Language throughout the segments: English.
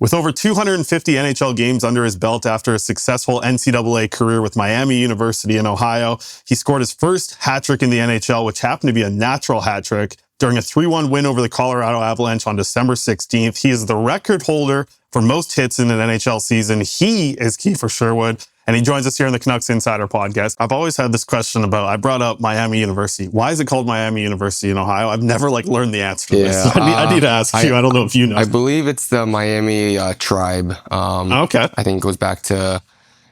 With over 250 NHL games under his belt after a successful NCAA career with Miami University in Ohio, he scored his first hat trick in the NHL, which happened to be a natural hat trick during a 3-1 win over the Colorado Avalanche on December 16th. He is the record holder for most hits in an NHL season. He is Kiefer Sherwood, and he joins us here on the Canucks Insider podcast. I've always had this question about, I brought up Miami University. Why is it called Miami University in Ohio? I've never learned the answer to this. I need to ask you. I don't know if you know. I believe it's the Miami tribe. Okay. I think it goes back to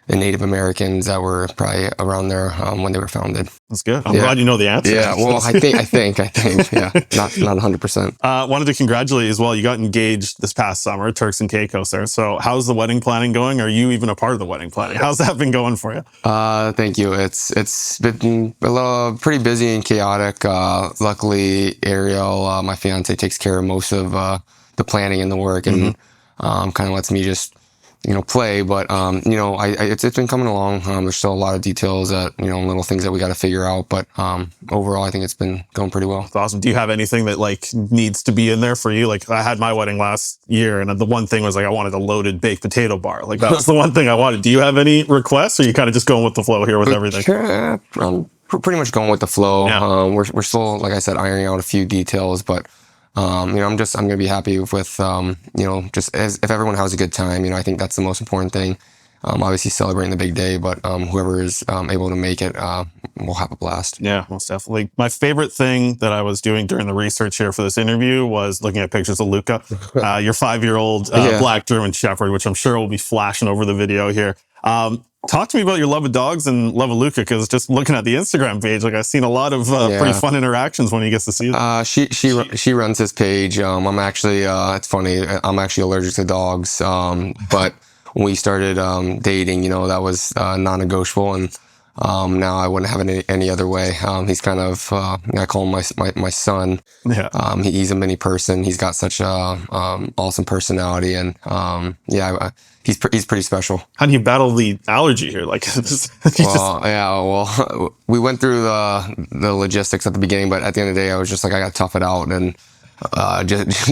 the Native Americans that were probably around there when they were founded. That's good. I'm glad you know the answer. Yeah, well, I think, yeah, not 100%. Wanted to congratulate you as well. You got engaged this past summer, Turks and Caicos there. So how's the wedding planning going? Are you even a part of the wedding planning? How's that been going for you? Thank you. It's been pretty busy and chaotic. Luckily, Ariel, my fiance, takes care of most of the planning and the work, and kind of lets me just play, but it's been coming along. There's still a lot of details that little things that we got to figure out, but overall I think it's been going pretty well. That's awesome. Do you have anything that needs to be in there for you? I had my wedding last year, and the one thing was I wanted a loaded baked potato bar. That was the one thing I wanted. Do you have any requests, or are you kind of just going with the flow here with everything? Sure. I'm pretty much going with the flow. Yeah. We're still, like I said, ironing out a few details, but I'm going to be happy with, just if everyone has a good time. I think that's the most important thing. Obviously celebrating the big day, but whoever is able to make it will have a blast. Yeah, most definitely. My favorite thing that I was doing during the research here for this interview was looking at pictures of Luca, your 5-year-old black German Shepherd, which I'm sure will be flashing over the video here. Talk to me about your love of dogs and love of Luca, because just looking at the Instagram page, I've seen a lot of pretty fun interactions when he gets to see them. She runs his page. I'm actually, it's funny, I'm actually allergic to dogs, but when we started dating, that was non-negotiable, and now I wouldn't have it any other way. He's kind of, I call him my son. Yeah. He's a mini person. He's got such a awesome personality, and he's pretty special. How do you battle the allergy here? We went through the logistics at the beginning, but at the end of the day, I was just I got to tough it out and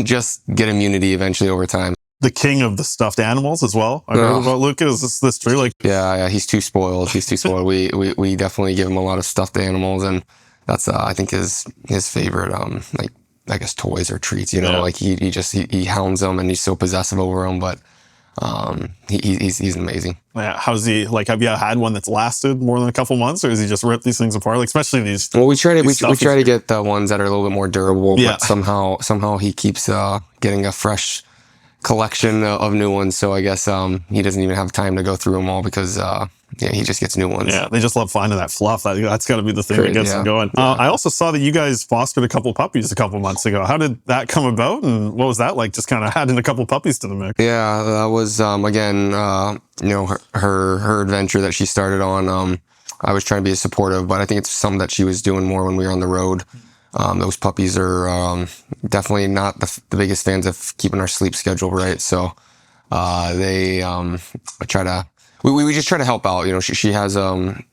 just get immunity eventually over time. The king of the stuffed animals as well. I heard about Luca. Is this true? Yeah, he's too spoiled. We definitely give him a lot of stuffed animals, and that's I think his favorite I guess toys or treats. He hounds them, and he's so possessive over them, but he's amazing. Yeah. How's he? Have you had one that's lasted more than a couple months, or does he just rip these things apart? Especially these. Well, we try to get the ones that are a little bit more durable, but somehow he keeps getting a fresh collection of new ones. So I guess he doesn't even have time to go through them all, because he just gets new ones. Yeah, they just love finding that fluff. That's got to be the thing that gets them going. Yeah. I also saw that you guys fostered a couple puppies a couple months ago. How did that come about, and what was that like, just kind of adding a couple puppies to the mix? Yeah, that was again her adventure that she started on. I was trying to be supportive, but I think it's something that she was doing more when we were on the road. Those puppies are definitely not the biggest fans of keeping our sleep schedule right. So we just try to help out. She has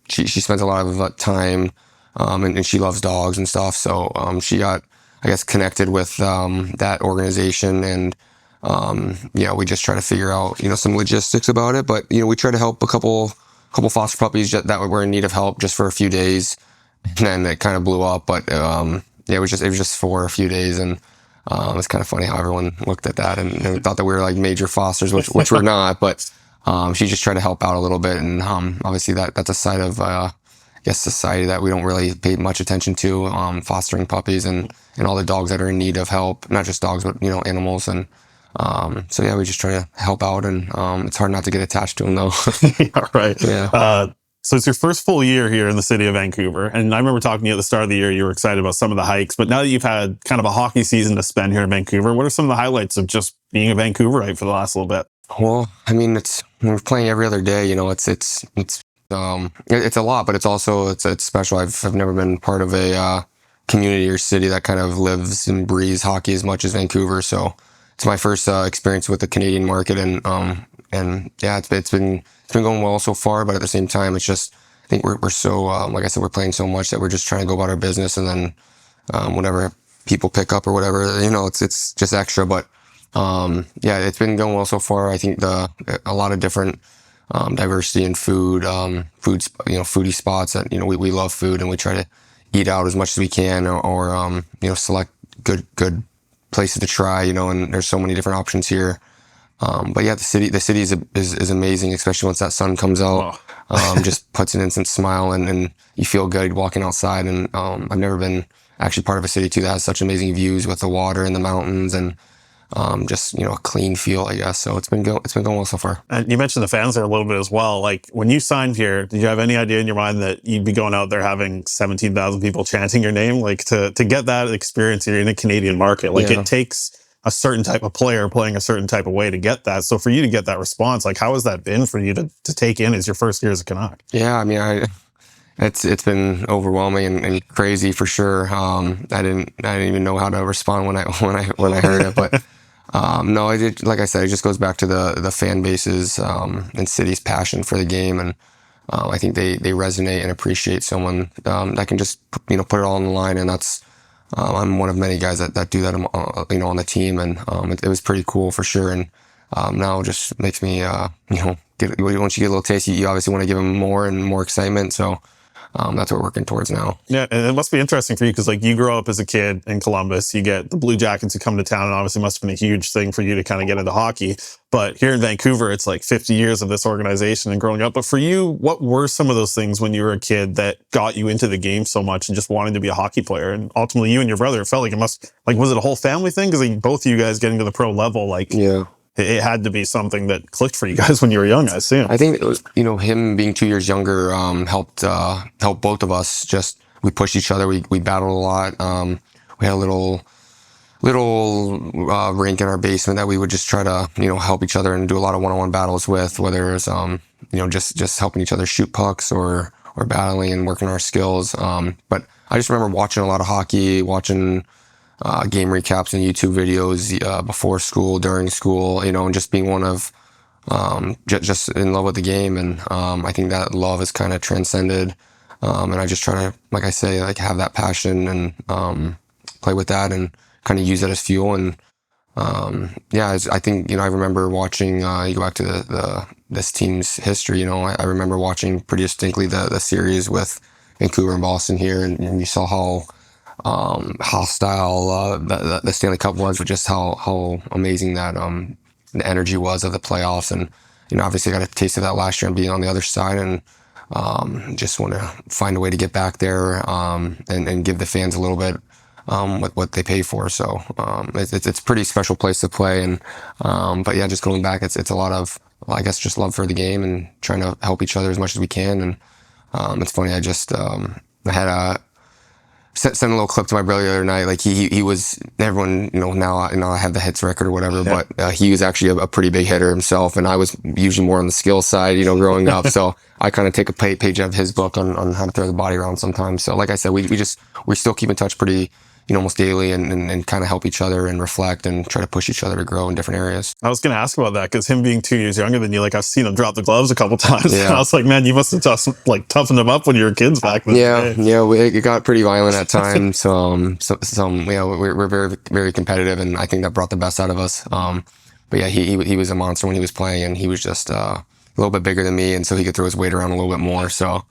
she spends a lot of time and she loves dogs and stuff. So she got, I guess, connected with that organization, and we just try to figure out some logistics about it. But we try to help a couple foster puppies that were in need of help just for a few days. And then it kind of blew up, but it was just for a few days, and it's kind of funny how everyone looked at that and thought that we were major fosters, which we're not. But she just tried to help out a little bit, and obviously that's a side of society that we don't really pay much attention to, fostering puppies and all the dogs that are in need of help, not just dogs but animals, and we just try to help out, and it's hard not to get attached to them though. Yeah, right. Yeah. So it's your first full year here in the city of Vancouver. And I remember talking to you at the start of the year, you were excited about some of the hikes. But now that you've had kind of a hockey season to spend here in Vancouver, what are some of the highlights of just being a Vancouverite for the last little bit? Well, I mean, we're playing every other day. It's a lot, but it's special. I've never been part of a community or city that kind of lives and breathes hockey as much as Vancouver. So it's my first experience with the Canadian market, and it's been going well so far, but at the same time, it's just, I think we're so, like I said, we're playing so much that we're just trying to go about our business, and then whatever people pick up or whatever, it's just extra. But Yeah, it's been going well so far. I think a lot of different diversity in food, foodie spots that, we love food and we try to eat out as much as we can, or select good places to try, and there's so many different options here. But yeah, the city is amazing, especially once that sun comes out. Just puts an instant smile, and you feel good walking outside. And I've never been actually part of a city too that has such amazing views with the water and the mountains, and just a clean feel, I guess. So it's been going well so far. And you mentioned the fans there a little bit as well. Like, when you signed here, did you have any idea in your mind that you'd be going out there having 17,000 people chanting your name? Like, to get that experience here in a Canadian market, like, it takes a certain type of player playing a certain type of way to get that. So for you to get that response, like, how has that been for you to take in as your first year as a Canuck? Yeah, I mean, it's been overwhelming and crazy for sure. I didn't even know how to respond when I heard it, but no, like I said, it just goes back to the fan bases and city's passion for the game, and I think they resonate and appreciate someone that can just put it all on the line, and that's. I'm one of many guys that do that, on the team, and it was pretty cool for sure. And now it just makes me, once you get a little taste, you obviously want to give them more and more excitement. So that's what we're working towards now. Yeah, and it must be interesting for you because, like, you grow up as a kid in Columbus, you get the Blue Jackets who come to town, and obviously must have been a huge thing for you to kind of get into hockey. But here in Vancouver, it's like 50 years of this organization and growing up. But for you, what were some of those things when you were a kid that got you into the game so much and just wanting to be a hockey player? And ultimately, you and your brother, it felt like was it a whole family thing? Because both of you guys getting to the pro level, it had to be something that clicked for you guys when you were young, I assume. I think it was, him being 2 years younger helped both of us. Just we pushed each other. We battled a lot. We had a little rink in our basement that we would just try to help each other and do a lot of one-on-one battles with, whether it's just helping each other shoot pucks or battling and working our skills. But I just remember watching a lot of hockey, watching game recaps and YouTube videos before school, during school, and just being one of just in love with the game. And I think that love is kind of transcended. And I just try to, like I say, have that passion and play with that and kind of use it as fuel. And I think I remember watching. You go back to this team's history. I remember watching pretty distinctly the series with Vancouver and Boston here, and you saw how hostile the Stanley Cup was, with just how amazing that the energy was of the playoffs. And obviously I got a taste of that last year and being on the other side, and just want to find a way to get back there and give the fans a little bit with what they pay for. So it's a pretty special place to play. And but yeah, just going back, it's a lot of, I guess, just love for the game and trying to help each other as much as we can. And it's funny, I just I had sent a little clip to my brother the other night. Like he was, everyone, now I have the hits record or whatever, but he was actually a pretty big hitter himself. And I was usually more on the skill side, growing up. So I kind of take a page out of his book on how to throw the body around sometimes. So like I said, we still keep in touch pretty, almost daily, and kind of help each other and reflect and try to push each other to grow in different areas. I was going to ask about that because him being 2 years younger than you, I've seen him drop the gloves a couple times. Yeah. And I was like, man, you must have toughened him up when you were kids back then. It got pretty violent at times. We're very, very competitive, and I think that brought the best out of us. But yeah, he was a monster when he was playing, and he was just a little bit bigger than me, and so he could throw his weight around a little bit more. So.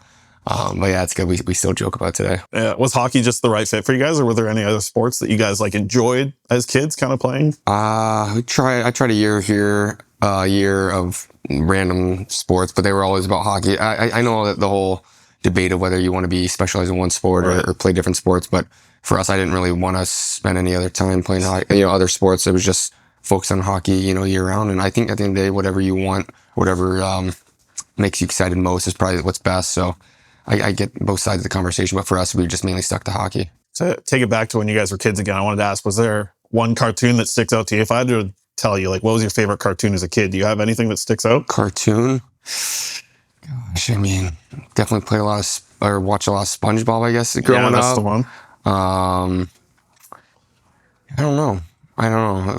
But yeah, it's good. We still joke about today. Yeah. Was hockey just the right fit for you guys, or were there any other sports that you guys enjoyed as kids kind of playing? I tried a year here, a year of random sports, but they were always about hockey. I know that the whole debate of whether you want to be specialized in one sport or play different sports, but for us, I didn't really want to spend any other time playing other sports. It was just focused on hockey, year round. And I think at the end of the day, whatever you want, whatever makes you excited most is probably what's best. So I get both sides of the conversation, but for us, we just mainly stuck to hockey. To take it back to when you guys were kids again, I wanted to ask, was there one cartoon that sticks out to you? If I had to tell you, what was your favorite cartoon as a kid? Do you have anything that sticks out? Cartoon? Gosh, definitely played watched a lot of SpongeBob, I guess, growing up. Yeah, that's the one. I don't know.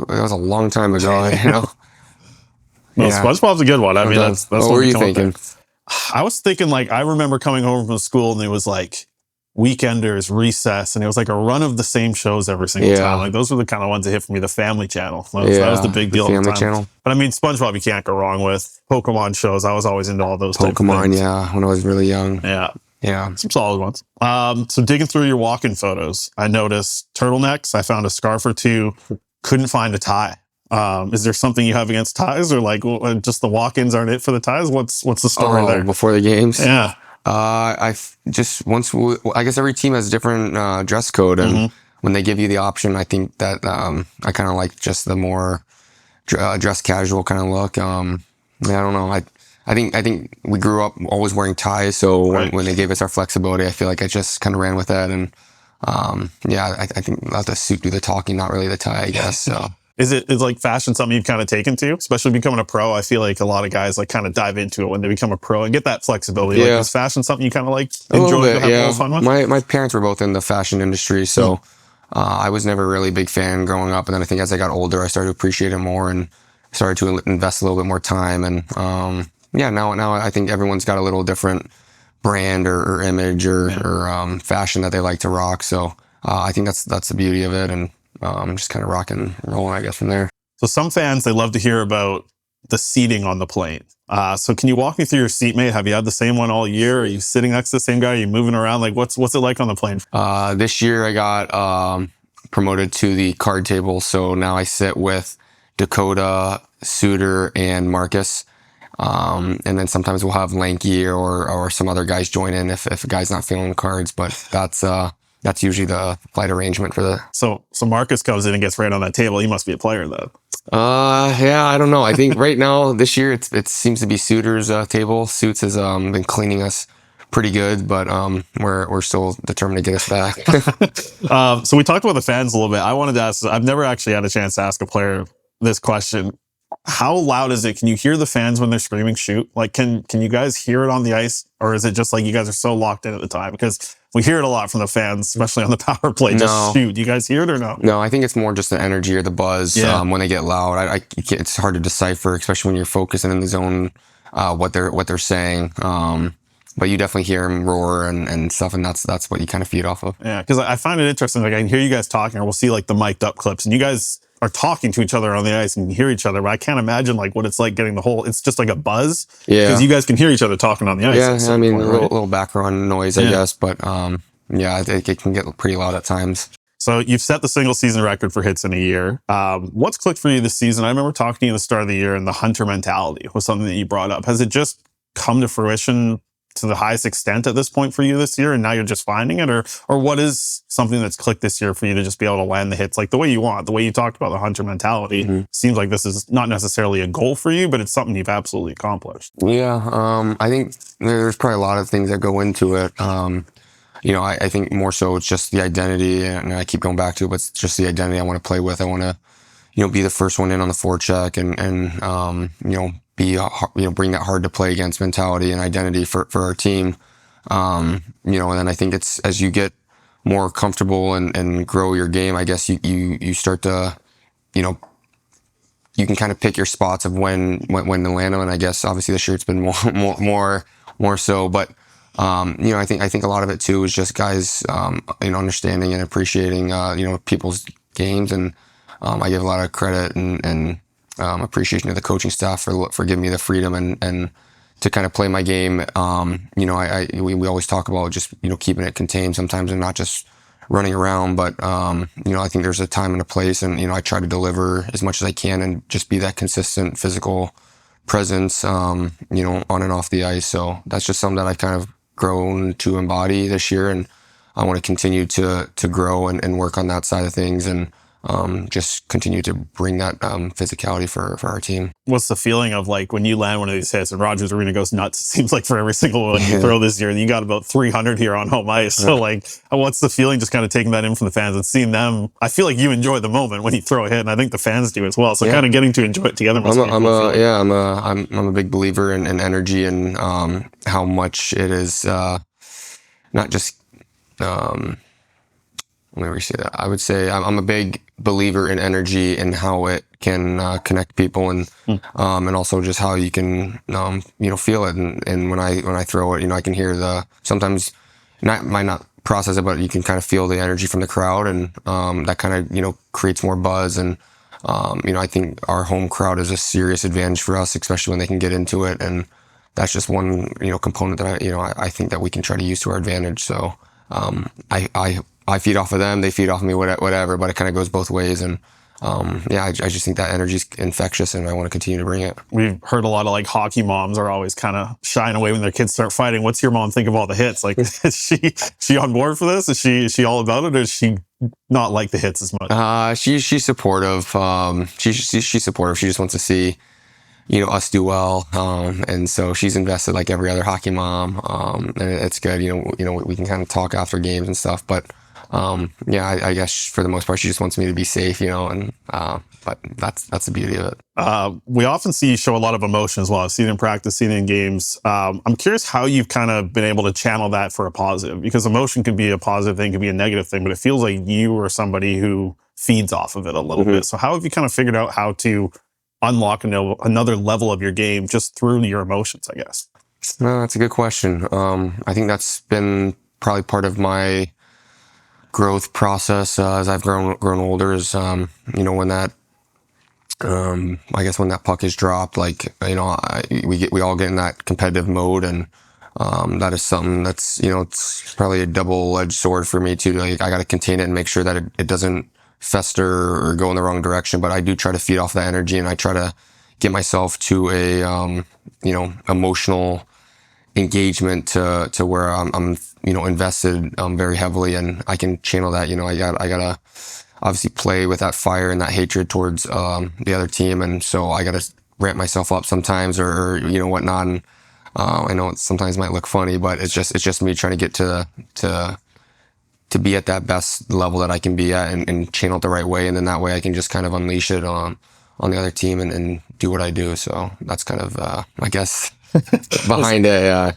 It was a long time ago, No, SpongeBob's a good one. That's what were you thinking? I was thinking, I remember coming home from school and it was Weekenders, Recess, and it was like a run of the same shows every single time. Like those were the kind of ones that hit for me. The Family Channel, that was the big deal. The at the Family time. Channel. But I mean, SpongeBob you can't go wrong with. Pokemon shows, I was always into all those. Pokemon, when I was really young. Yeah, some solid ones. So digging through your walk-in photos, I noticed turtlenecks. I found a scarf or two. Couldn't find a tie. Is there something you have against ties, or like just the walk-ins aren't it for the ties? What's the story there? Before the games? Yeah. I guess every team has a different dress code, and when they give you the option, I think that I kind of like just the more dress casual kind of look. I don't know. I think we grew up always wearing ties, so when they gave us our flexibility, I feel like I just kind of ran with that, and I think let the suit do the talking, not really the tie, I guess. So. Is like fashion something you've kind of taken to, especially becoming a pro? I feel like a lot of guys like kind of dive into it when they become a pro and get that flexibility. Like, is fashion something you kind of like enjoy and have a little fun with? My parents were both in the fashion industry, so I was never really a big fan growing up. And then I think as I got older, I started to appreciate it more and started to invest a little bit more time. And now I think everyone's got a little different brand or image or fashion that they like to rock. So I think that's the beauty of it. And just kind of rocking and rolling, I guess, from there. So some fans, they love to hear about the seating on the plane. So can you walk me through your seatmate? Have you had the same one all year? Are you sitting next to the same guy? Are you moving around? Like, what's it like on the plane? This year I got promoted to the card table. So now I sit with Dakota, Suter, and Marcus. And then sometimes we'll have Lanky or some other guys join in if a guy's not feeling the cards. But that's usually the flight arrangement for the. So Marcus comes in and gets right on that table. He must be a player, though. I don't know. I think right now this year it seems to be Suter's table. Suits has been cleaning us pretty good, but we're still determined to get us back. So we talked about the fans a little bit. I wanted to ask. I've never actually had a chance to ask a player this question. How loud is it? Can you hear the fans when they're screaming shoot? Like, can you guys hear it on the ice? Or is it just like you guys are so locked in at the time? Because we hear it a lot from the fans, especially on the power play. Just shoot. You guys hear it or no? No, I think it's more just the energy or the buzz when they get loud. It's hard to decipher, especially when you're focusing in the zone, what they're saying. But you definitely hear them roar and stuff, and that's what you kind of feed off of. Yeah, because I find it interesting. Like I can hear you guys talking, or we'll see like the mic'd up clips, and you guys are talking to each other on the ice and hear each other, but I can't imagine like what it's like getting the whole. It's just like a buzz, because you guys can hear each other talking on the ice. Yeah, I mean a little background noise, I guess, but it can get pretty loud at times. So you've set the single season record for hits in a year. What's clicked for you this season? I remember talking to you at the start of the year, and the hunter mentality was something that you brought up. Has it just come to fruition to the highest extent at this point for you this year, and now you're just finding it, or what is something that's clicked this year for you to just be able to land the hits like the way you want? The way you talked about the hunter mentality seems like this is not necessarily a goal for you, but it's something you've absolutely accomplished. Yeah, I think there's probably a lot of things that go into it. I think more so it's just the identity, and I keep going back to it, but it's just the identity I want to play with. I want to, be the first one in on the forecheck and bring that hard to play against mentality and identity for our team. And then I think it's as you get more comfortable and grow your game, I guess you start to, you can kind of pick your spots of when to land them. And I guess obviously this year it's been more so, but I think a lot of it too is just guys, understanding and appreciating, people's games. And I give a lot of credit and appreciation to the coaching staff for giving me the freedom and to kind of play my game. We always talk about just, keeping it contained sometimes and not just running around, but, I think there's a time and a place, and, I try to deliver as much as I can and just be that consistent physical presence, on and off the ice. So that's just something that I've kind of grown to embody this year, and I want to continue to grow and work on that side of things, and just continue to bring that physicality for our team. What's the feeling of like when you land one of these hits and Rogers Arena goes nuts? It seems like for every single one you throw this year, and you got about 300 here on home ice. So like, what's the feeling just kind of taking that in from the fans and seeing them? I feel like you enjoy the moment when you throw a hit, and I think the fans do as well. So kind of getting to enjoy it together. I'm a big believer in energy and how much it is not just. Let me say that. I would say I'm a big believer in energy and how it can connect people, and also just how you can feel it. And when I throw it, I can hear sometimes might not process it, but you can kind of feel the energy from the crowd, and that kind of creates more buzz. And I think our home crowd is a serious advantage for us, especially when they can get into it. And that's just one component that I think that we can try to use to our advantage. So I feed off of them, they feed off of me, whatever. But it kind of goes both ways. And I just think that energy is infectious, and I want to continue to bring it. We've heard a lot of like hockey moms are always kind of shying away when their kids start fighting. What's your mom think of all the hits? Like, is she on board for this? Is she all about it, or is she not like the hits as much? She's supportive. She's supportive. She just wants to see us do well, and so she's invested like every other hockey mom, and it's good. We can kind of talk after games and stuff, but I guess for the most part she just wants me to be safe, but that's the beauty of it. We often see you show a lot of emotion as well. I've seen it in practice, seen it in games. I'm curious how you've kind of been able to channel that for a positive, because emotion can be a positive thing, can be a negative thing, but it feels like you are somebody who feeds off of it a little bit. So how have you kind of figured out how to unlock another level of your game just through your emotions, I guess? No, that's a good question. I think that's been probably part of my growth process as I've grown older. Is when that I guess when that puck is dropped, like we all get in that competitive mode, and that is something that's it's probably a double-edged sword for me too. Like, I got to contain it and make sure that it doesn't fester or go in the wrong direction. But I do try to feed off that energy, and I try to get myself to a emotional engagement to where I'm invested very heavily, and I can channel that. I gotta obviously play with that fire and that hatred towards the other team, and so I gotta ramp myself up sometimes, or whatnot. And I know it sometimes might look funny, but it's just me trying to get to be at that best level that I can be at, and channel it the right way, and then that way I can just kind of unleash it on the other team and do what I do. So that's kind of I guess behind it. Yeah.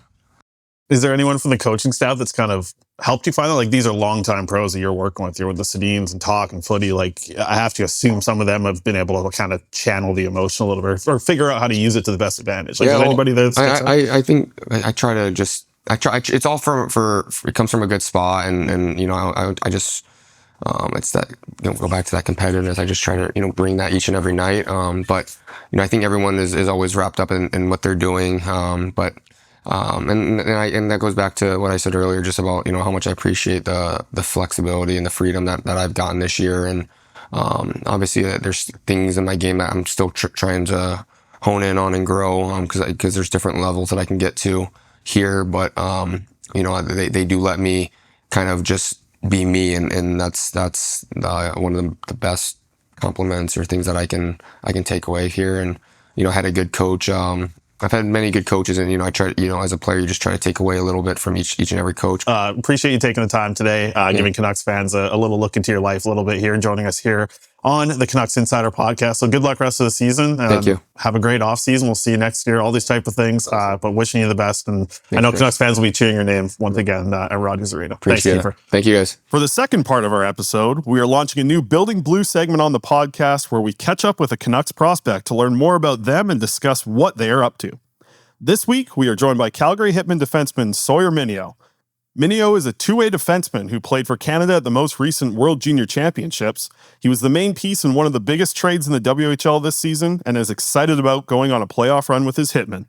Is there anyone from the coaching staff that's kind of helped you find that? Like, these are longtime pros that you're working with. You're with the Sedins and Talk and Footy. Like, I have to assume some of them have been able to kind of channel the emotion a little bit, or figure out how to use it to the best advantage. Like, is there anybody that's I think I try to just it's all it comes from a good spot, and I just it's that go back to that competitiveness. I just try to bring that each and every night. But I think everyone is always wrapped up in what they're doing. But and that goes back to what I said earlier, just about how much I appreciate the flexibility and the freedom that I've gotten this year. And obviously there's things in my game that I'm still trying to hone in on and grow, because there's different levels that I can get to here. But they do let me kind of just be me, and that's one of the best compliments or things that I can take away here. And had a good coach. I've had many good coaches, and I try, as a player, you just try to take away a little bit from each and every coach. Appreciate you taking the time today, giving Canucks fans a little look into your life a little bit here, and joining us here on the Canucks Insider Podcast. So good luck rest of the season. Thank you. Have a great off season. We'll see you next year. All these type of things. But wishing you the best. And Thanks, I know Chris. Canucks fans will be cheering your name once again at Rogers Arena. Appreciate Thanks, it. Kiefer. Thank you, guys. For the second part of our episode, we are launching a new Building Blue segment on the podcast where we catch up with a Canucks prospect to learn more about them and discuss what they are up to. This week, we are joined by Calgary Hitmen defenseman Sawyer Mynio. Mynio is a two-way defenseman who played for Canada at the most recent World Junior Championships. He was the main piece in one of the biggest trades in the WHL this season and is excited about going on a playoff run with his Hitmen.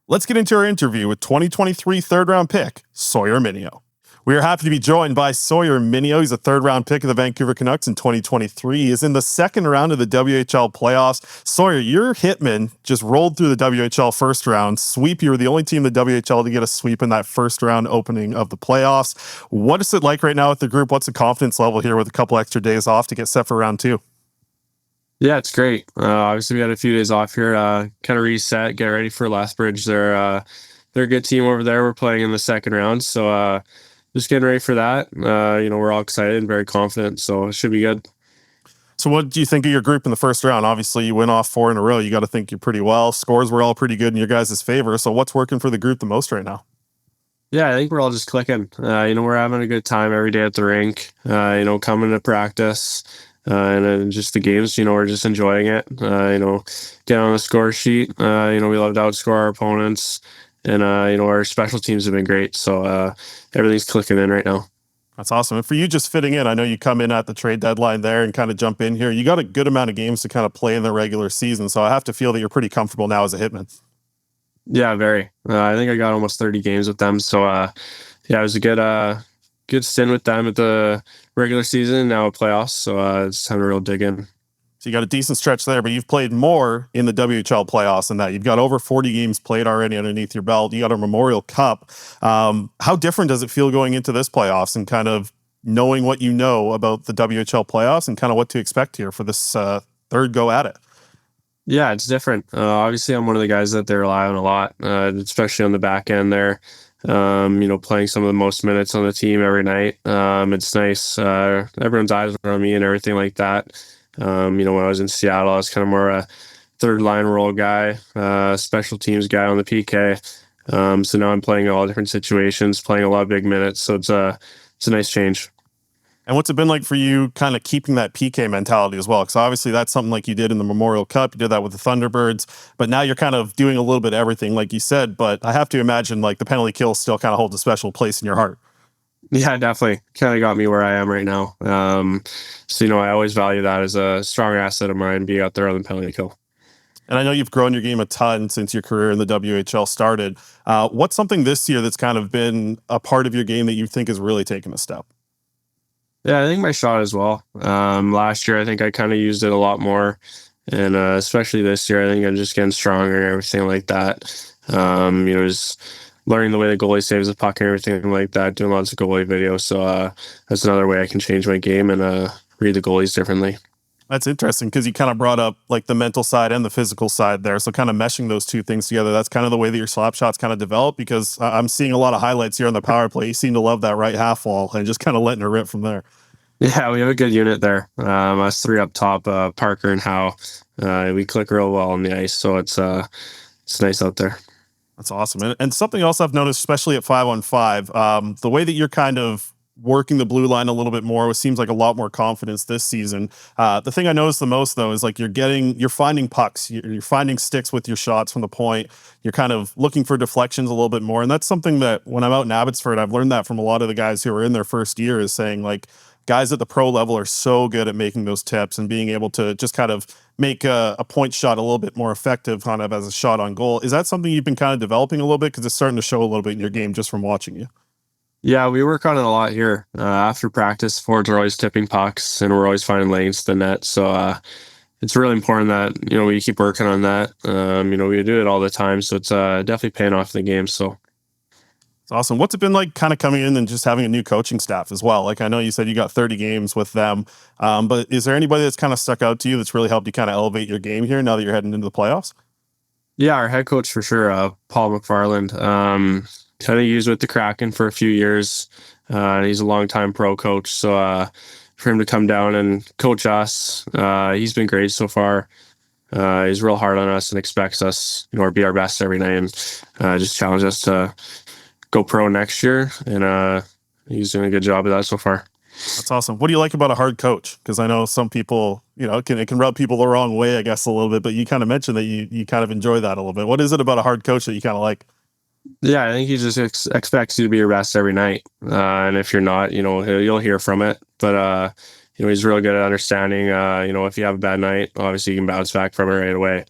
Let's get into our interview with 2023 third-round pick, Sawyer Mynio. We are happy to be joined by Sawyer Mynio. He's a third-round pick of the Vancouver Canucks in 2023. He is in the second round of the WHL playoffs. Sawyer, your Hitmen just rolled through the WHL first round sweep. You were the only team in the WHL to get a sweep in that first round opening of the playoffs. What is it like right now with the group? What's the confidence level here with a couple extra days off to get set for round two? Yeah, it's great. Obviously, we had a few days off here, kind of reset, get ready for Lethbridge. They're a good team over there. We're playing in the second round, so just getting ready for that. We're all excited and very confident, so it should be good. So what do you think of your group in the first round? Obviously, you went off 4 in a row. You got to think you're pretty well. Scores were all pretty good in your guys' favor. So what's working for the group the most right now? Yeah, I think we're all just clicking. We're having a good time every day at the rink, coming to practice. And then just the games, we're just enjoying it. Get on the score sheet. We love to outscore our opponents. And, our special teams have been great. So everything's clicking in right now. That's awesome. And for you just fitting in, I know you come in at the trade deadline there and kind of jump in here. You got a good amount of games to kind of play in the regular season. So I have to feel that you're pretty comfortable now as a hitman. Yeah, very. I think I got almost 30 games with them. So yeah, it was a good stint with them at the regular season, now playoffs. So it's time to real dig in. So you got a decent stretch there, but you've played more in the WHL playoffs than that. You've got over 40 games played already underneath your belt. You got a Memorial Cup. How different does it feel going into this playoffs and kind of knowing what you know about the WHL playoffs and kind of what to expect here for this third go at it? Yeah, it's different. Obviously, I'm one of the guys that they rely on a lot, especially on the back end there. Playing some of the most minutes on the team every night. It's nice. Everyone's eyes are on me and everything like that. When I was in Seattle, I was kind of more a third line role guy, special teams guy on the PK. So now I'm playing all different situations, playing a lot of big minutes. So it's a nice change. And what's it been like for you kind of keeping that PK mentality as well? Because obviously that's something like you did in the Memorial Cup. You did that with the Thunderbirds, but now you're kind of doing a little bit of everything, like you said. But I have to imagine like the penalty kill still kind of holds a special place in your heart. Yeah, definitely. Kind of got me where I am right now. So, I always value that as a strong asset of mine, being out there on the penalty kill. And I know you've grown your game a ton since your career in the WHL started. What's something this year that's kind of been a part of your game that you think has really taken a step? Yeah, I think my shot as well. Last year, I think I kind of used it a lot more. And especially this year, I think I'm just getting stronger and everything like that. Just learning the way the goalie saves the puck and everything like that, doing lots of goalie videos. So that's another way I can change my game and read the goalies differently. That's interesting because you kind of brought up like the mental side and the physical side there. So kind of meshing those two things together, that's kind of the way that your slap shots kind of develop, because I'm seeing a lot of highlights here on the power play. You seem to love that right half wall and just kind of letting it rip from there. Yeah, we have a good unit there. Us three up top, Parker and Howe. We click real well on the ice, so it's nice out there. That's awesome. And something else I've noticed, especially at 5-on-5, the way that you're kind of working the blue line a little bit more, it seems like a lot more confidence this season. The thing I noticed the most though is like you're finding pucks, you're finding sticks with your shots from the point. You're kind of looking for deflections a little bit more, and that's something that when I'm out in Abbotsford, I've learned that from a lot of the guys who are in their first year, is saying like guys at the pro level are so good at making those tips and being able to just kind of make a point shot a little bit more effective kind of as a shot on goal. Is that something you've been kind of developing a little bit? Because it's starting to show a little bit in your game just from watching you. Yeah, we work on it a lot here. After practice, forwards are always tipping pucks, and we're always finding lanes to the net. So it's really important that we keep working on that. We do it all the time, so it's definitely paying off in the game. So it's awesome. What's it been like kind of coming in and just having a new coaching staff as well? Like I know you said you got 30 games with them, but is there anybody that's kind of stuck out to you that's really helped you kind of elevate your game here now that you're heading into the playoffs? yeah, our head coach for sure, Paul McFarland. Kind of used with the Kraken for a few years. He's a longtime pro coach, so for him to come down and coach us, he's been great so far. He's real hard on us and expects us, to be our best every night, and just challenge us to go pro next year. And he's doing a good job of that so far. That's awesome. What do you like about a hard coach? Because I know some people, it can rub people the wrong way, I guess, a little bit. But you kind of mentioned that you kind of enjoy that a little bit. What is it about a hard coach that you kind of like? Yeah, I think he just expects you to be your best every night. And if you're not, you'll hear from it. But, he's real good at understanding, if you have a bad night, obviously you can bounce back from it right away.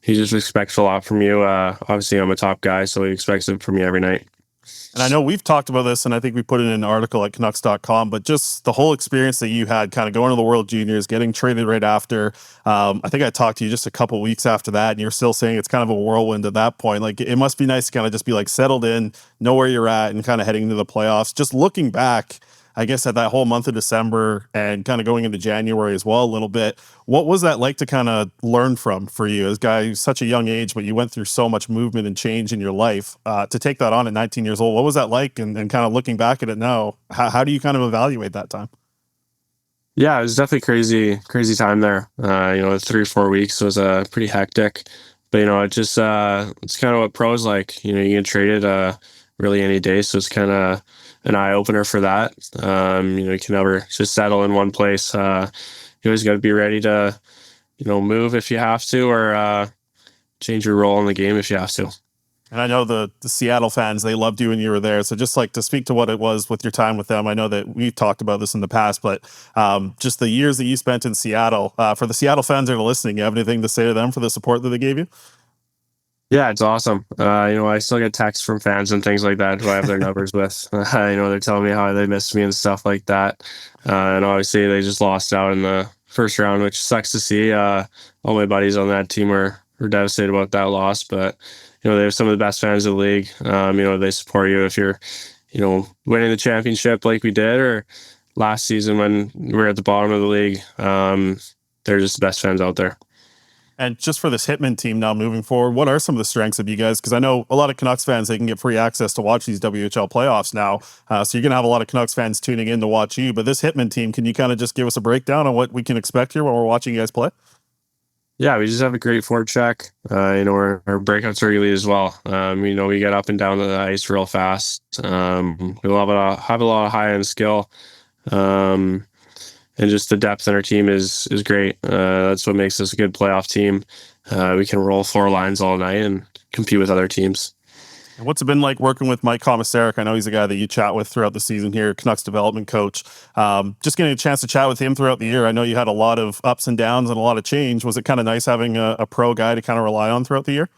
He just expects a lot from you. Obviously, I'm a top guy, so he expects it from me every night. And I know we've talked about this, and I think we put it in an article at Canucks.com, but just the whole experience that you had kind of going to the World Juniors, getting traded right after. I think I talked to you just a couple weeks after that, and you're still saying it's kind of a whirlwind at that point. Like, it must be nice to kind of just be like settled in, know where you're at, and kind of heading into the playoffs. Just looking back, I guess, at that whole month of December and kind of going into January as well a little bit. What was that like to kind of learn from for you as a guy who's such a young age, but you went through so much movement and change in your life to take that on at 19 years old? What was that like? And kind of looking back at it now, how do you kind of evaluate that time? Yeah, it was definitely crazy time there. 3 or 4 weeks was pretty hectic. But, it's kind of what pros like. You get traded really any day. So it's kind of an eye opener for that. You can never just settle in one place. You always got to be ready to, move if you have to, or change your role in the game if you have to. And I know the Seattle fans, they loved you when you were there. So just like to speak to what it was with your time with them, I know that we've talked about this in the past, but just the years that you spent in Seattle, for the Seattle fans that are listening, you have anything to say to them for the support that they gave you? Yeah, it's awesome. I still get texts from fans and things like that who I have their numbers with. They're telling me how they missed me and stuff like that. And obviously, they just lost out in the first round, which sucks to see. All my buddies on that team were devastated about that loss, but they're some of the best fans of the league. They support you if you're, winning the championship like we did, or last season when we were at the bottom of the league. They're just the best fans out there. And just for this Hitman team now moving forward, what are some of the strengths of you guys? Because I know a lot of Canucks fans, they can get free access to watch these WHL playoffs now. So you're going to have a lot of Canucks fans tuning in to watch you. But this Hitman team, can you kind of just give us a breakdown on what we can expect here when we're watching you guys play? Yeah, we just have a great forecheck. Our breakouts are elite as well. We get up and down the ice real fast. We have a lot of high-end skill. And just the depth in our team is great. That's what makes us a good playoff team. We can roll 4 lines all night and compete with other teams. And what's it been like working with Mike Komisarek? I know he's a guy that you chat with throughout the season here, Canucks development coach. Just getting a chance to chat with him throughout the year. I know you had a lot of ups and downs and a lot of change. Was it kind of nice having a pro guy to kind of rely on throughout the year?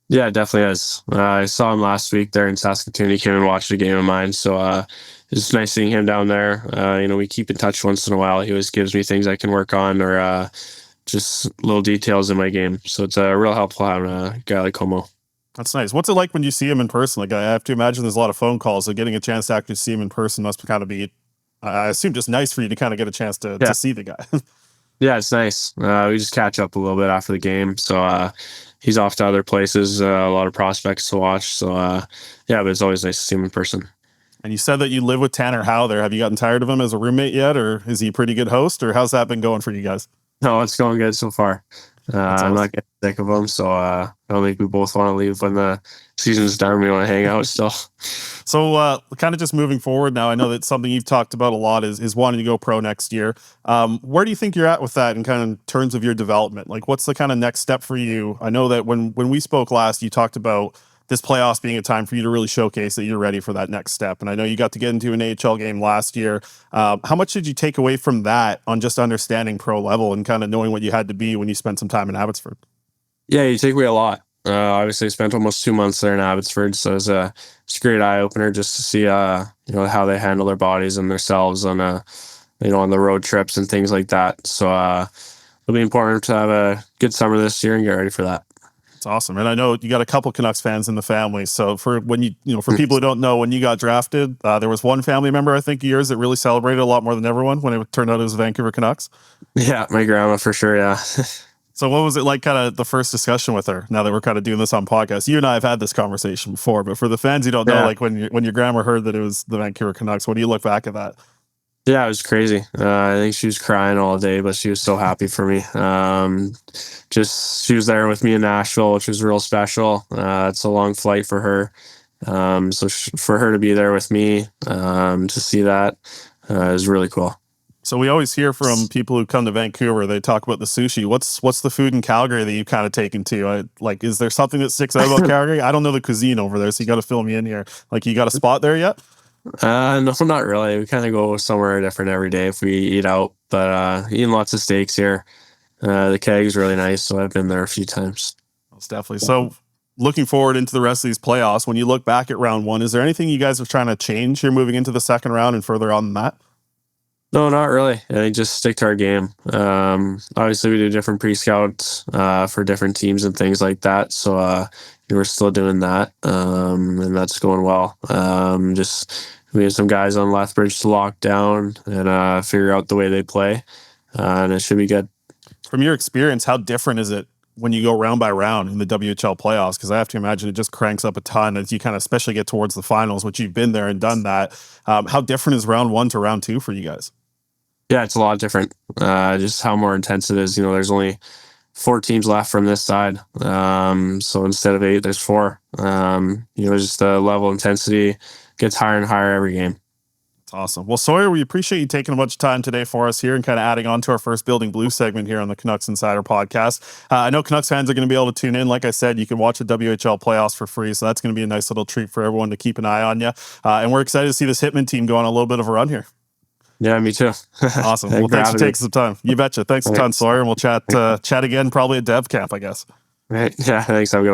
Yeah, it definitely is. I saw him last week there in Saskatoon. He came and watched a game of mine. So it's nice seeing him down there. We keep in touch once in a while. He always gives me things I can work on, or just little details in my game. So it's real helpful having a guy like Como. That's nice. What's it like when you see him in person? Like, I have to imagine there's a lot of phone calls, so getting a chance to actually see him in person must kind of be, I assume, just nice for you to kind of get a chance to see the guy. Yeah, it's nice. We just catch up a little bit after the game. So he's off to other places, a lot of prospects to watch. So, but it's always nice to see him in person. And you said that you live with Tanner Howe there. Have you gotten tired of him as a roommate yet, or is he a pretty good host, or how's that been going for you guys? No, it's going good so far. Awesome. I'm not getting sick of him, so I don't think we both want to leave when the season's done. We want to hang out still. So kind of just moving forward now, I know that something you've talked about a lot is wanting to go pro next year. Where do you think you're at with that in kind of terms of your development? Like, what's the kind of next step for you? I know that when we spoke last, you talked about this playoffs being a time for you to really showcase that you're ready for that next step. And I know you got to get into an AHL game last year. How much did you take away from that on just understanding pro level and kind of knowing what you had to be when you spent some time in Abbotsford? Yeah, you take away a lot. Obviously, I spent almost 2 months there in Abbotsford, so it's a great eye opener just to see how they handle their bodies and themselves on on the road trips and things like that. So it'll be important to have a good summer this year and get ready for that. Awesome. And I know you got a couple Canucks fans in the family. So for when for people who don't know, when you got drafted, there was one family member, I think, of yours that really celebrated a lot more than everyone when it turned out it was the Vancouver Canucks. Yeah, my grandma for sure. Yeah. So what was it like kind of the first discussion with her now that we're kind of doing this on podcast? You and I have had this conversation before, but for the fans who don't know, like when your grandma heard that it was the Vancouver Canucks, what do you look back at that? Yeah, it was crazy. I think she was crying all day, but she was so happy for me. She was there with me in Nashville, which was real special. It's a long flight for her. For her to be there with me, to see that, is really cool. So we always hear from people who come to Vancouver, they talk about the sushi. What's the food in Calgary that you've kind of taken to? Is there something that sticks out about Calgary? I don't know the cuisine over there, so you got to fill me in here. Like, you got a spot there yet? No, not really. We kind of go somewhere different every day if we eat out, but eating lots of steaks here. The keg is really nice, so I've been there a few times. Most definitely. So looking forward into the rest of these playoffs, when you look back at round one, is there anything you guys are trying to change here moving into the second round and further on than that? No, not really. I think just stick to our game. Obviously, we do different pre-scouts for different teams and things like that, so we're still doing that, and that's going well. We have some guys on Lethbridge to lock down and figure out the way they play, and it should be good. From your experience, how different is it when you go round by round in the WHL playoffs? Because I have to imagine it just cranks up a ton as you kind of especially get towards the finals, which you've been there and done that. How different is round one to round two for you guys? Yeah, it's a lot different. Just how more intense it is. There's only 4 teams left from this side. So instead of 8, there's 4. Just the level of intensity gets higher and higher every game. That's Awesome. Well, Sawyer, we appreciate you taking a bunch of time today for us here and kind of adding on to our first Building Blue segment here on the Canucks Insider podcast. I know Canucks fans are going to be able to tune in. Like I said, you can watch the WHL playoffs for free, so that's going to be a nice little treat for everyone to keep an eye on you. And we're excited to see this Hitman team go on a little bit of a run here. Yeah, me too. Awesome. Well, thanks for taking some time. You betcha. Thanks a ton, Sawyer, and we'll chat again probably at Dev Camp, I guess. Right. Yeah, thanks. Have a good one.